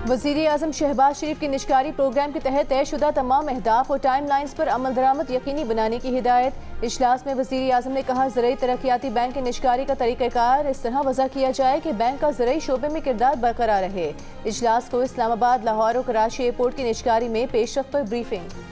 वज़ीर आज़म शहबाज शरीफ की निशकारी प्रोग्राम के तहत तयशुदा तमाम अहदाफ और टाइम लाइन्स पर अमल दरामद यकीनी बनाने की हिदायत। इजलास में वज़ीर आज़म ने कहा, ज़रई तरक्याती बैंक की निशकारी का तरीक़ाकार इस तरह वज़ा किया जाए कि बैंक का ज़रई शोबे में किरदार बरकरार रहे। इजलास को इस्लामाबाद, लाहौर और कराची एयरपोर्ट की निशकारी में पेशरफ पर ब्रीफिंग।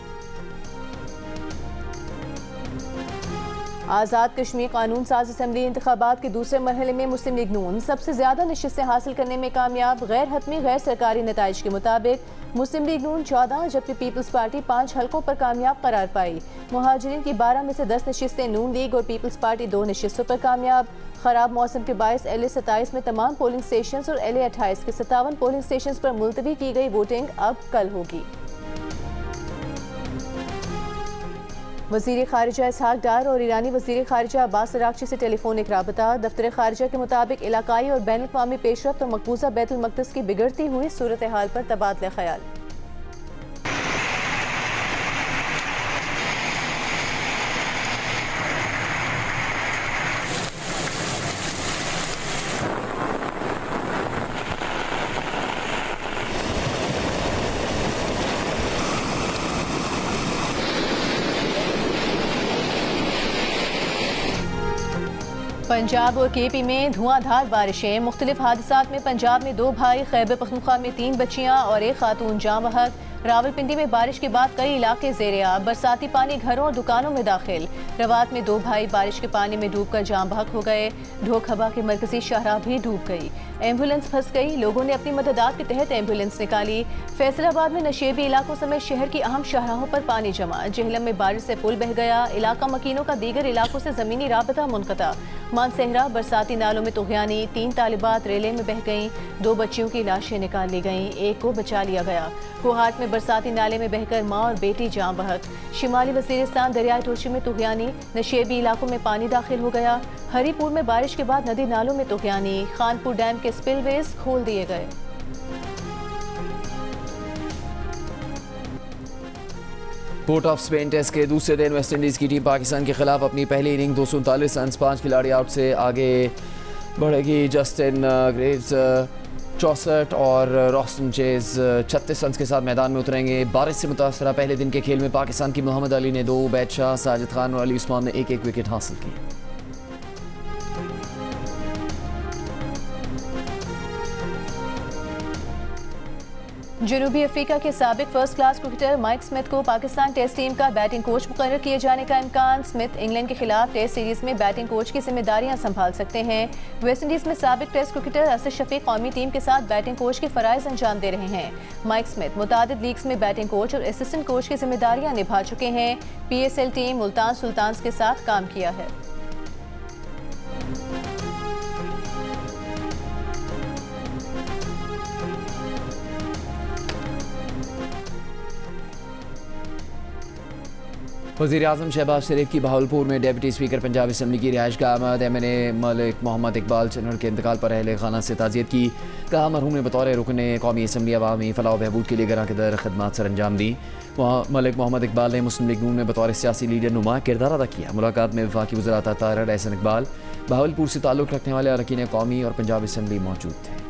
आज़ाद कश्मीर कानून साज असम्बली इंतखाबात के दूसरे मरहले में मुस्लिम लीग नून सबसे ज़्यादा नशिस्तें हासिल करने में कामयाब। गैर हतमी गैर सरकारी नताइज के मुताबिक मुस्लिम लीग नून 14 जबकि पीपल्स पार्टी 5 हलकों पर कामयाब करार पाई। मुहाजिरीन की 12 में से 10 नशिस्तें नून लीग और पीपल्स पार्टी 2 नशिस्तों पर कामयाब। खराब मौसम के बायस LA 27 में तमाम पोलिंग स्टेशन और LA 28 के 57 पोलिंग स्टेशन पर मुलतवी की गई वोटिंग अब कल होगी। वज़ीर ख़ारिजा इसहाक डार और ईरानी वज़ीर ख़ारिजा अब्बास अराग़ची से टेलीफोनिक राबता। दफ्तर ख़ारिजा के मुताबिक इलाकाई और बैनुल अक़वामी पेशरफ्त और मकबूजा बैतुल मक़दस की बिगड़ती हुई सूरत हाल पर तबादला ख्याल। पंजाब और KP में धुआंधार बारिशें। मुख्तलिफ हादसात में पंजाब में 2 भाई, खैबर पख्तूनख्वा में 3 बच्चियां और 1 खातून जाँ बहक। रावलपिंडी में बारिश के बाद कई इलाके ज़ेर-ए-आब। बरसाती पानी घरों और दुकानों में दाखिल। रवात में 2 भाई बारिश के पानी में डूबकर जाँ बहक हो गए। ढोखबा के मरकजी शाहराह भी डूब गई। एम्बुलेंस फंस गई। लोगों ने अपनी मददात के तहत एम्बुलेंस निकाली। फैसलाबाद में नशेबी इलाकों समेत शहर की अहम शाहराहों पर पानी जमा। जेहलम में बारिश से पुल बह गया। इलाका मकीनों का दीगर इलाकों से ज़मीनी राबता मुनक़ता। मानसहरा बरसाती नालों में तुग़यानी। 3 तालिबात रेले में बह गईं। 2 बच्चियों की लाशें निकाल ली गईं। 1 को बचा लिया गया। कोहाट में बरसाती नाले में बहकर माँ और बेटी जाँ बहक। शिमाली वज़ीरिस्तान दरियाई टोशी में तुग़यानी। नशेबी इलाकों में पानी दाखिल हो गया। हरीपुर में बारिश के बाद नदी नालों में तुग़यानी। खानपुर डैम के स्पिलवेज खोल दिए गए। पोर्ट ऑफ स्पेन टेस्ट के दूसरे दिन वेस्टइंडीज़ की टीम पाकिस्तान के खिलाफ अपनी पहली इनिंग 239 रन 5 खिलाड़ी आउट से आगे बढ़ेगी। जस्टिन ग्रेव्स 64 और रोस्टन चेज 36 रन के साथ मैदान में उतरेंगे। बारिश से मुतासरा पहले दिन के खेल में पाकिस्तान की मोहम्मद अली ने 2, बैदशाह, साजिद खान और अली उस्मान ने 1-1 विकेट हासिल की। जनूबी अफ्रीका के साबिक first class cricketer Mike Smith को पाकिस्तान टेस्ट टीम का बैटिंग कोच मुकर्रर किए जाने का इम्कान। स्मिथ इंग्लैंड के खिलाफ टेस्ट सीरीज में बैटिंग कोच की जिम्मेदारियां संभाल सकते हैं। वेस्टइंडीज में साबिक टेस्ट क्रिकेटर असद शफीक कौमी टीम के साथ बैटिंग कोच के फराइज अंजाम दे रहे हैं। माइक स्मिथ मुतादिद लीग्स में बैटिंग कोच और असिस्टेंट कोच की जिम्मेदारियां निभा चुके हैं। PSL टीम मुल्तान सुल्तान्स के साथ काम किया है। वज़ीर आज़म शहबाज शरीफ की बहावलपुर में डेप्यूटी स्पीकर पंजाब असम्बली की रिहाइश का आमद। MNA मलिक मोहम्मद इकबाल चन्नर के इंतकाल पर अहले खाना से ताज़ियत की। कहा, मरहूम ने बतौर रुकने कौमी असम्बली अवामी फलाह बहबूद के लिए गरां के दर खदमात सर अंजाम दी। मलिक मोहम्मद इकबाल ने मुस्लिम लीग नून में बतौर सियासी लीडर नुमा किरदार अदा किया। मुलाकात में वफाकी वज़ीर ताहिर एहसन इकबाल, बहावलपुर से ताल्लुक़ रखने वाले अरकान कौमी और पंजाब असम्बली मौजूद थे।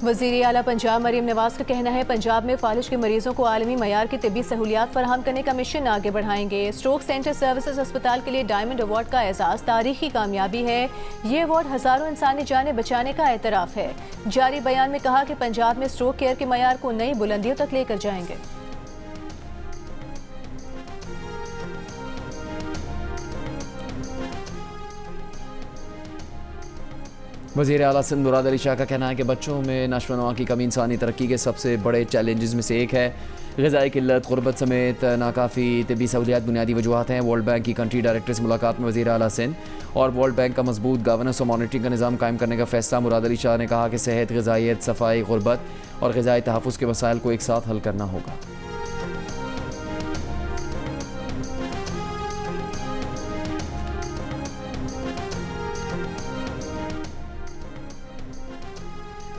वज़ीर आला पंजाब मरीम नवाज का कहना है, पंजाब में फालिज के मरीजों को आलमी मयार की तिब्बी सहूलियात फराहम करने का मिशन आगे बढ़ाएंगे। स्ट्रोक सेंटर सर्विसेज अस्पताल के लिए डायमंड अवार्ड का एजाज़ तारीखी कामयाबी है। ये अवार्ड हज़ारों इंसानी जानें बचाने का एतराफ़ है। जारी बयान में कहा कि पंजाब में स्ट्रोक केयर के मयार को नई बुलंदियों तक लेकर जाएंगे। वज़ीर आला सिंध मुराद अली शाह का कहना है कि बच्चों में नशोनुमा की कमी इंसानी तरक्की के सबसे बड़े चैलेंजेस में से एक है। ग़िज़ाई किल्लत, ग़ुरबत समेत नाकाफ़ी तिब्बी सहूलियात बुनियादी वजूहात हैं। वर्ल्ड बैंक की कंट्री डायरेक्टर से मुलाकात में वज़ीर आला सिंध और वर्ल्ड बैंक का मजबूत गवर्नेंस और मॉनिटरिंग का निज़ाम कायम करने का फैसला। मुराद अली शाह ने कहा कि सेहत, ग़िज़ाइयत, सफाई, ग़ुरबत और ग़िज़ाई तहफ़्फ़ुज़ के मसाइल को एक साथ हल करना होगा।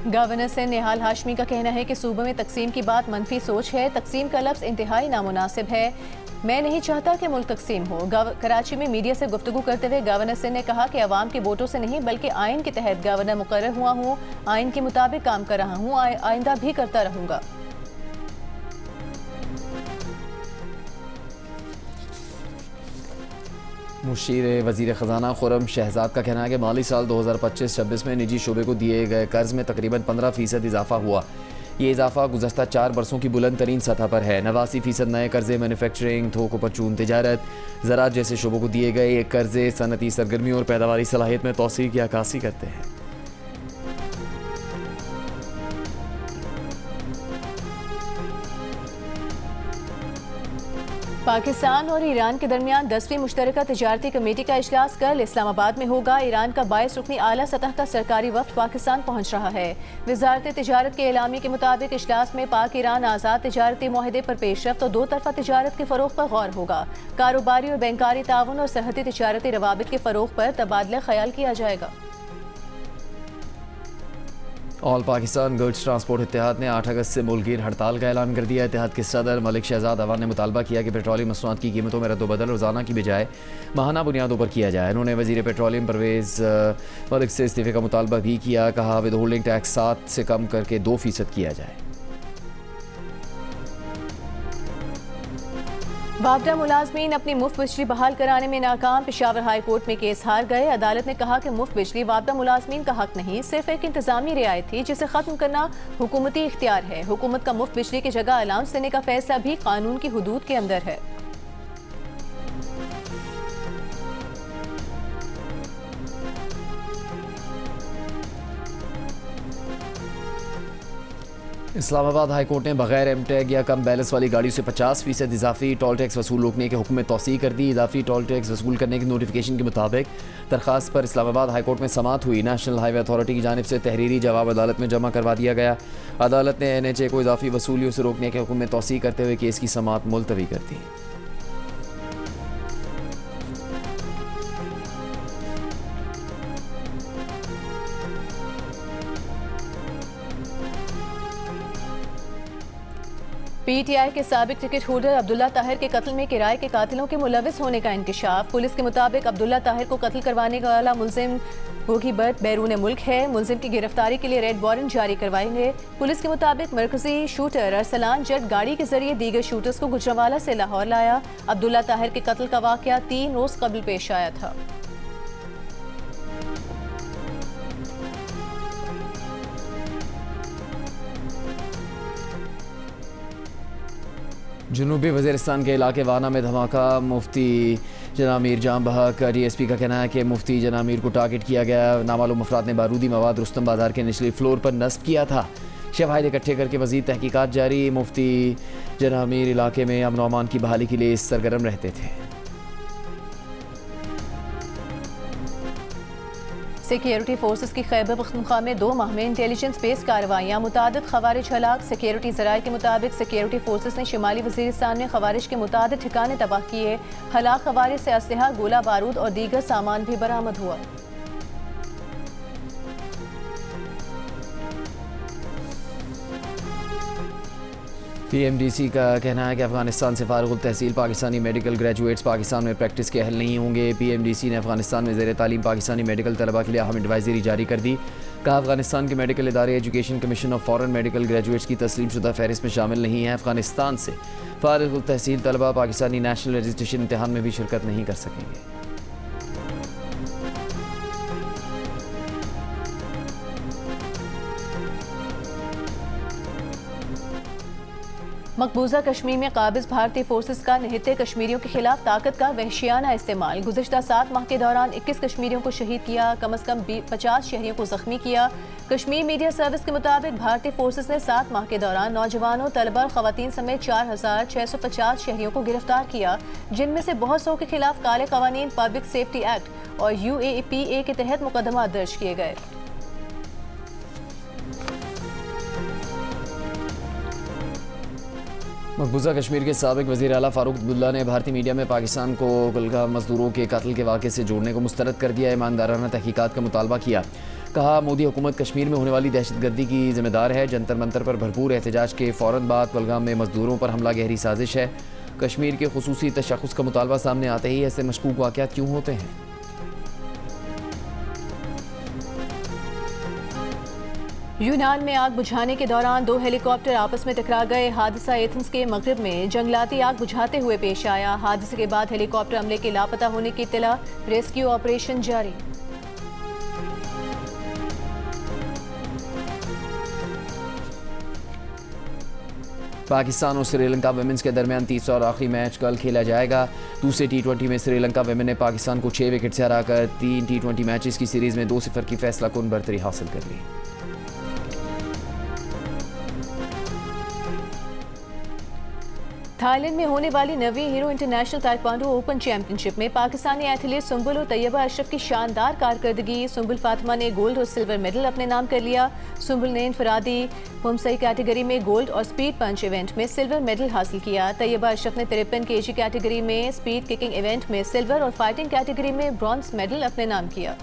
गवर्नर से निहाल हाशमी का कहना है कि सूबे में तकसीम की बात मनफी सोच है। तकसीम का लफ्ज़ इंतहाई नामुनासिब है। मैं नहीं चाहता कि मुल्क तकसीम हो। कराची में मीडिया से गुफ्तगू करते हुए गवर्नर सिंह ने कहा कि अवाम के वोटों से नहीं बल्कि आइन के तहत गवर्नर मुकर्रर हुआ हूँ, आइन के मुताबिक काम कर रहा हूँ, आइंदा भी करता रहूँगा। मुशीर वज़ीर ख़जाना खुर्रम शहजाद का कहना है कि माली साल 2025-26 में निजी शोबे को दिए गए कर्ज में तकरीबन 15% इजाफा हुआ। ये इजाफा गुज़श्ता 4 बरसों की बुलंद तरीन सतह पर है। 89% नए कर्जे मैन्युफैक्चरिंग, थोक परचून तिजारत, ज़राअत जैसे शोबों को दिए गए। ये कर्जे सनती सरगर्मी और पैदावारी सलाहियत में तोसी की अक्कासी करते हैं। पाकिस्तान और ईरान के दरमियान 10वीं मुश्तरका तजारती कमेटी का इजलास कल इस्लामाबाद में होगा। ईरान का 22 रुकनी आला सतह का सरकारी वफ्द पाकिस्तान पहुंच रहा है। वजारत तिजारत के एलामी के मुताबिक इजलास में पाक ईरान आज़ाद तिजारती मुआहदे पर पेशरफ्त और दो तरफा तिजारत के फ़रोग पर गौर होगा। कारोबारी और बैंकारी ताउन और सरहदी तिजारती रवाबित के फ़रोग पर तबादला ख्याल किया जाएगा। ऑल पाकिस्तान गुड्स ट्रांसपोर्ट इत्तेहाद ने 8 अगस्त से मुल्कीर हड़ताल का ऐलान कर दिया। इत्तेहाद के सदर मलिक शहजाद अवान ने मुतालबा किया कि पेट्रोलियम मसनूआत की कीमतों में रद्दबदल रोज़ाना की बजाय माहाना बुनियादों पर किया जाए। उन्होंने वज़ीर पेट्रोलियम परवेज़ मलिक से इस्तीफ़े का मुतालबा भी किया। कहा विद होल्डिंग टैक्स 7 से कम करके 2% किया जाए। वापडा मुलाजमीन अपनी मुफ्त बिजली बहाल कराने में नाकाम। पेशावर हाई कोर्ट में केस हार गए। अदालत ने कहा कि मुफ्त बिजली वापडा मुलाजमीन का हक नहीं, सिर्फ एक इंतजामी रियायत थी जिसे खत्म करना हुकूमती इख्तियार है। हुकूमत का मुफ्त बिजली की जगह अलाउंस देने का फैसला भी कानून की हुदूद के अंदर है। इस्लामाबाद हाई कोर्ट ने बगैर एम टैग या कम बैलेंस वाली गाड़ियों से 50% इजाफी टोल टैक्स वसूल रोकने के हुक्म में तोसी कर दी। इजाफी टोल टैक्स वसूल करने की नोटिफिकेशन के मुताबिक दरखास्त पर इस्लामाबाद हाई कोर्ट में समाअत हुई। नेशनल हाईवे अथॉरिटी की जानिब से तहरीरी जवाब अदालत में जमा करवा दिया गया। अदालत ने NHA को इजाफी वसूलियों से रोकने के हुक्म में तोसी करते हुए केस की समाअत मुलतवी कर दी। PTI के साबिक टिकट होल्डर अब्दुल्ला ताहिर के कत्ल में किराए के कातिलों के मुलविस होने का इंकशाफ। पुलिस के मुताबिक अब्दुल्ला ताहिर को कत्ल करवाने वाला मुलजिम गोगी बट बैरून मुल्क है। मुलजिम की गिरफ्तारी के लिए रेड वारंट जारी करवाएंगे। पुलिस के मुताबिक मरकजी शूटर अरसलान जट गाड़ी के जरिए दीगर शूटर्स को गुजरावाला से लाहौर लाया। अब्दुल्ला ताहिर के कत्ल का वाकया 3 रोज कबल पेश आया था। जनूबी वज़ीरिस्तान के इलाके वाना में धमाका। मुफ्ती जनाब मीर जाम बहक DSP का कहना है कि मुफ्ती जनाब मीर को टारगेट किया गया। नामालूम अफराद ने बारूदी मवाद रुस्तम बाजार के निचले फ्लोर पर नस्ब किया था। शवाहिद इकट्ठे करके मज़ीद तहकीकात जारी। मुफ्ती जनाब मीर इलाके में अमन अमान की बहाली के लिए सरगर्म रहते थे। सिक्योरिटी फोर्सेस की खैबर पख्तूनख्वा में 2 माह में इंटेलिजेंस बेस्ड कार्रवाइयाँ, मुतादिद खवारिज हलाक। सिक्योरिटी ज़राए के मुताबिक सिक्योरिटी फोर्सेस ने शिमाली वज़ीरिस्तान में खवारिज के मुतादिद ठिकाने तबाह किए। हलाक खवारिज से असलहा, गोला बारूद और दीगर सामान भी बरामद हुआ। PMDC का कहना है कि अफगानिस्तान से फारिग तहसील पाकिस्तानी मेडिकल ग्रेजुएट्स पाकिस्तान में प्रैक्टिस के अहल नहीं होंगे। PMDC ने अफगानिस्तान में ज़ेर तालीम पाकिस्तानी मेडिकल तलबा के लिए अहम एडवाइजरी जारी कर दी। कहा अफगानिस्तान के मेडिकल इदारे education commission of foreign medical graduates की तस्लीम शुदा फहरिस्त में शामिल नहीं है। अफगानिस्तान से फारिग तहसील तलबा पाकिस्तानी नेशनल रजिस्ट्रेशन इम्तहान में भी शिरकत नहीं कर सकेंगे। मकबूजा कश्मीर में काबिज भारतीय फोर्सेस का निहत्ते कश्मीरियों के खिलाफ ताकत का वहशियाना इस्तेमाल। गुज़श्ता 7 माह के दौरान 21 कश्मीरियों को शहीद किया, कम अज़ कम 50 शहरियों को जख्मी किया। कश्मीर मीडिया सर्विस के मुताबिक भारतीय फोर्सेस ने 7 माह के दौरान नौजवानों, तलबा और खवातीन समेत 4650 शहरियों को गिरफ्तार किया, जिनमें से बहुत सौ के खिलाफ काले कवानीन, पब्लिक सेफ्टी एक्ट और UAPA के तहत मुकदमा दर्ज किए गए। मकबूजा कश्मीर के साबिक वज़ीर आला फ़ारूक अब्दुल्ला ने भारतीय मीडिया में पाकिस्तान को गुलगाम मजदूरों के कत्ल के वाक़े से जोड़ने को मुस्तरद कर दिया। ईमानदाराना तहकीकात का मुतालबा किया। कहा मोदी हुकूमत कश्मीर में होने वाली दहशतगर्दी की जिम्मेदार है। जंतर मंतर पर भरपूर एहतजाज के फ़ौरन बाद कुलगाम में मजदूरों पर हमला गहरी साजिश है। कश्मीर के खुसूसी तशख़्ख़ुस का मुतालबा सामने आते ही ऐसे मशकूक वाक़यात क्यों होते हैं? यूनान में आग बुझाने के दौरान 2 हेलीकॉप्टर आपस में टकरा गए। हादसा एथेंस के मगरिब में जंगलाती आग बुझाते हुए पेश आया। हादसे के बाद हेलीकॉप्टर अमले के लापता होने की इत्तला, रेस्क्यू ऑपरेशन जारी। पाकिस्तान और श्रीलंका विमेंस के दरमियान तीसरा और आखिरी मैच कल खेला जाएगा। दूसरे T20 में श्रीलंका विमेन ने पाकिस्तान को 6 विकेट से हराकर 3 T20 मैचेस की सीरीज में 2-0 की फैसला कुन बरतरी हासिल कर ली। थाईलैंड में होने वाली 9वीं Hero international taekwondo open championship में पाकिस्तानी एथलीट सुंबुल और तैयबा अशरफ की शानदार कारकर्दगी। सुंबुल फातिमा ने गोल्ड और सिल्वर मेडल अपने नाम कर लिया। सुंबुल ने इनफरादी पुमसई कैटेगरी में गोल्ड और स्पीड पंच इवेंट में सिल्वर मेडल हासिल किया। तैयबा अशरफ ने 53 kg कैटेगरी में स्पीड किकिंग इवेंट में सिल्वर और फाइटिंग कैटेगरी में ब्रॉन्ज मेडल अपने नाम किया।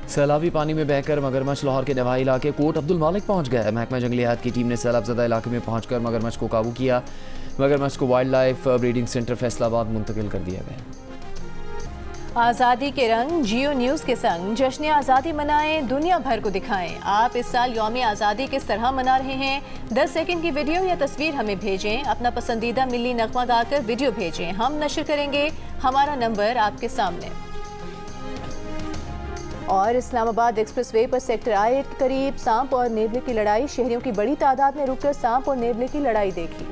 सैलाबी पानी में बहकर मगरमच्छ लाहौर के नवाही इलाके कोट अब्दुल मालिक पहुंच गया। महकमा जंगलियात की टीम ने सैलाबज़दा इलाके में पहुंचकर मगरमच्छ को काबू किया। मगरमच्छ को wild life breeding centre Faisalabad मुंतकिल कर दिया गया। आज़ादी के रंग जियो न्यूज़ के संग जश्न आज़ादी मनाएं, दुनिया भर को दिखाएं। आप इस साल यौम आज़ादी किस तरह मना रहे हैं? 10 सेकंड की वीडियो या तस्वीर हमें भेजें। अपना पसंदीदा मिली नगमा गाकर वीडियो भेजें, हम नशर करेंगे। हमारा नंबर आपके सामने। और इस्लामाबाद एक्सप्रेसवे पर सेक्टर I के करीब सांप और नेवले की लड़ाई। शहरियों की बड़ी तादाद ने रुककर सांप और नेवले की लड़ाई देखी।